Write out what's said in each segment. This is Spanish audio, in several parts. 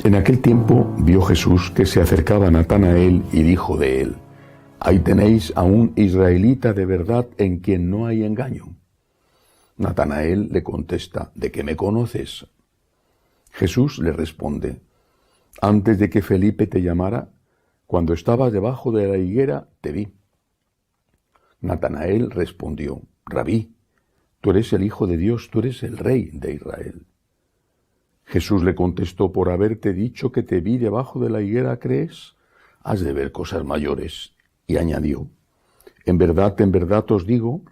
En aquel tiempo vio Jesús que se acercaba Natanael y dijo de él: Ahí tenéis a un israelita de verdad en quien no hay engaño. Natanael le contesta: ¿De qué me conoces? Jesús le responde: Antes de que Felipe te llamara, cuando estabas debajo de la higuera, te vi. Natanael respondió: Rabí, tú eres el Hijo de Dios, tú eres el Rey de Israel. Jesús le contestó: Por haberte dicho que te vi debajo de la higuera, ¿crees? Has de ver cosas mayores. Y añadió: en verdad os digo,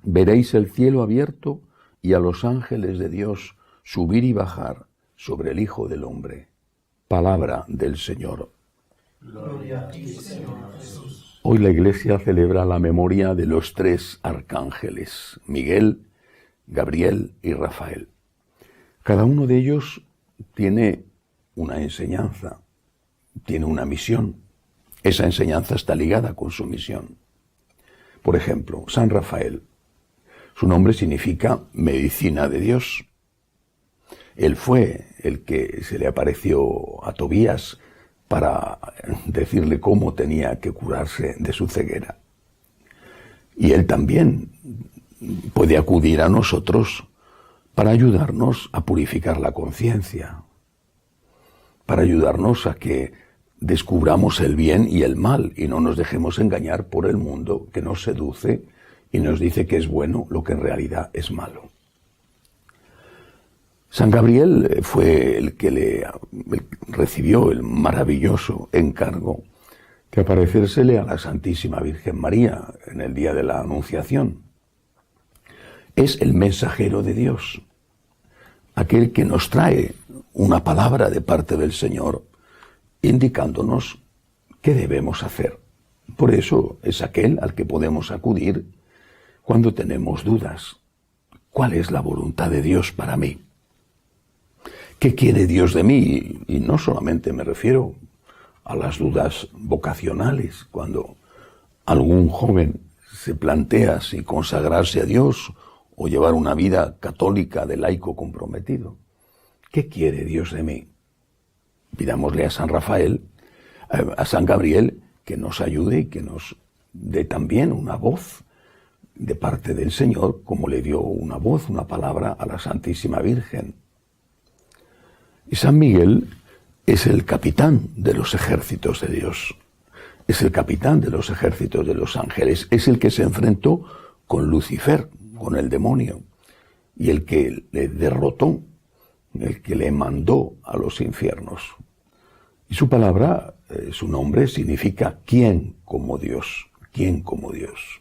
veréis el cielo abierto y a los ángeles de Dios subir y bajar sobre el Hijo del Hombre. Palabra del Señor. Gloria a ti, Señor Jesús. Hoy la Iglesia celebra la memoria de los tres arcángeles, Miguel, Gabriel y Rafael. Cada uno de ellos tiene una enseñanza, tiene una misión. Esa enseñanza está ligada con su misión. Por ejemplo, San Rafael. Su nombre significa medicina de Dios. Él fue el que se le apareció a Tobías para decirle cómo tenía que curarse de su ceguera. Y él también puede acudir a nosotros para ayudarnos a purificar la conciencia, para ayudarnos a que descubramos el bien y el mal y no nos dejemos engañar por el mundo que nos seduce y nos dice que es bueno lo que en realidad es malo. San Gabriel fue el que recibió el maravilloso encargo de aparecérsele a la Santísima Virgen María en el día de la Anunciación. Es el mensajero de Dios, aquel que nos trae una palabra de parte del Señor, indicándonos qué debemos hacer. Por eso es aquel al que podemos acudir cuando tenemos dudas. ¿Cuál es la voluntad de Dios para mí? ¿Qué quiere Dios de mí? Y no solamente me refiero a las dudas vocacionales, cuando algún joven se plantea si consagrarse a Dios o llevar una vida católica de laico comprometido. ¿Qué quiere Dios de mí? Pidámosle a San Rafael, a San Gabriel, que nos ayude y que nos dé también una voz de parte del Señor, como le dio una voz, una palabra a la Santísima Virgen. Y San Miguel es el capitán de los ejércitos de Dios, es el capitán de los ejércitos de los ángeles, es el que se enfrentó con Lucifer, con el demonio, y el que le derrotó, el que le mandó a los infiernos. Y su palabra, su nombre significa ¿quién como Dios? ¿Quién como Dios?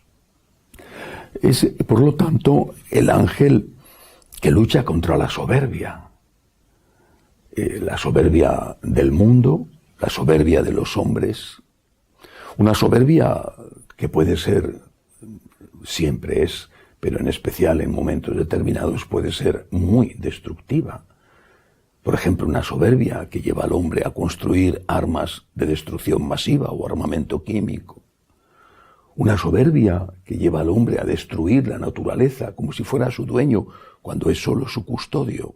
Es, por lo tanto, el ángel que lucha contra la soberbia del mundo, la soberbia de los hombres, una soberbia que puede ser, siempre es, pero en especial en momentos determinados puede ser muy destructiva. Por ejemplo, una soberbia que lleva al hombre a construir armas de destrucción masiva o armamento químico. Una soberbia que lleva al hombre a destruir la naturaleza como si fuera su dueño cuando es solo su custodio.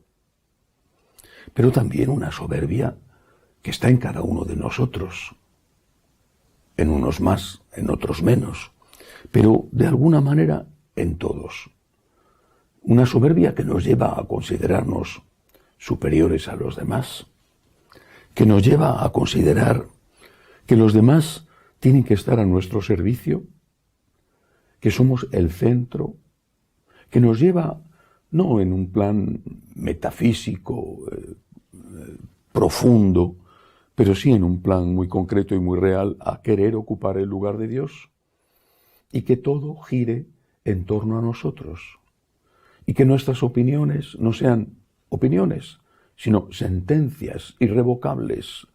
Pero también una soberbia que está en cada uno de nosotros, en unos más, en otros menos, pero de alguna manera en todos. Una soberbia que nos lleva a considerarnos superiores a los demás, que nos lleva a considerar que los demás tienen que estar a nuestro servicio, que somos el centro, que nos lleva no en un plan metafísico, profundo, pero sí en un plan muy concreto y muy real a querer ocupar el lugar de Dios, y que todo gire en torno a nosotros, y que nuestras opiniones no sean opiniones, sino sentencias irrevocables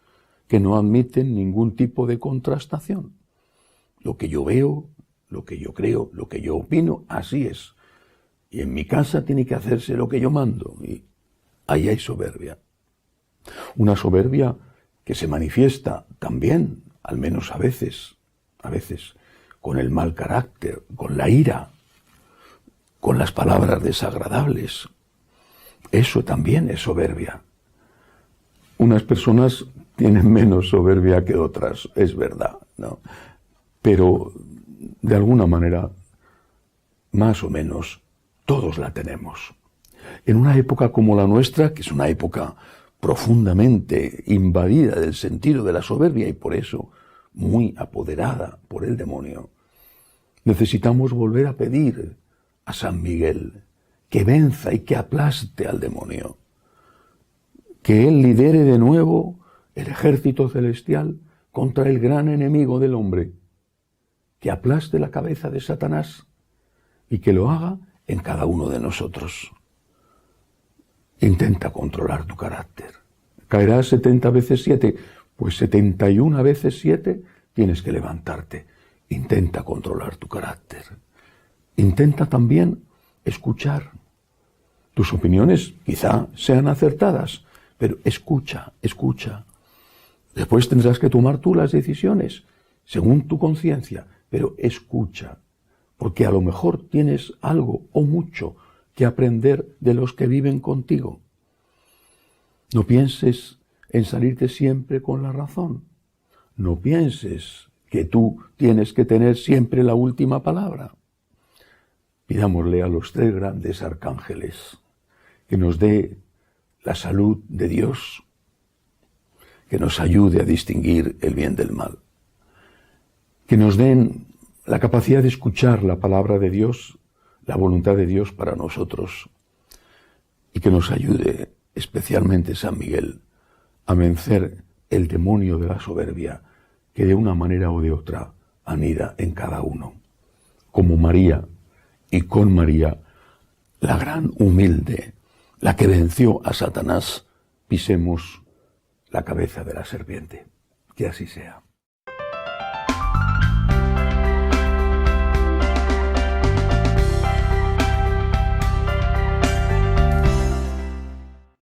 que no admiten ningún tipo de contrastación. Lo que yo veo, lo que yo creo, lo que yo opino, así es. Y en mi casa tiene que hacerse lo que yo mando. Y ahí hay soberbia. Una soberbia que se manifiesta también, al menos a veces, con el mal carácter, con la ira, con las palabras desagradables. Eso también es soberbia. Unas personas tienen menos soberbia que otras, es verdad, ¿no? Pero, de alguna manera, más o menos, todos la tenemos. En una época como la nuestra, que es una época profundamente invadida del sentido de la soberbia y por eso muy apoderada por el demonio, necesitamos volver a pedir a San Miguel que venza y que aplaste al demonio, que él lidere de nuevo el ejército celestial contra el gran enemigo del hombre, que aplaste la cabeza de Satanás y que lo haga en cada uno de nosotros. Intenta controlar tu carácter. ¿Caerás 70 veces 7? Pues 71 veces 7 tienes que levantarte. Intenta controlar tu carácter. Intenta también escuchar. Tus opiniones quizá sean acertadas, pero escucha. Después tendrás que tomar tú las decisiones, según tu conciencia, pero escucha, porque a lo mejor tienes algo o mucho que aprender de los que viven contigo. No pienses en salirte siempre con la razón. No pienses que tú tienes que tener siempre la última palabra. Pidámosle a los 3 grandes arcángeles que nos dé la salud de Dios, que nos ayude a distinguir el bien del mal, que nos den la capacidad de escuchar la palabra de Dios, la voluntad de Dios para nosotros, y que nos ayude especialmente San Miguel a vencer el demonio de la soberbia que de una manera o de otra anida en cada uno. Como María y con María, la gran humilde, la que venció a Satanás, pisemos la cabeza de la serpiente. Que así sea.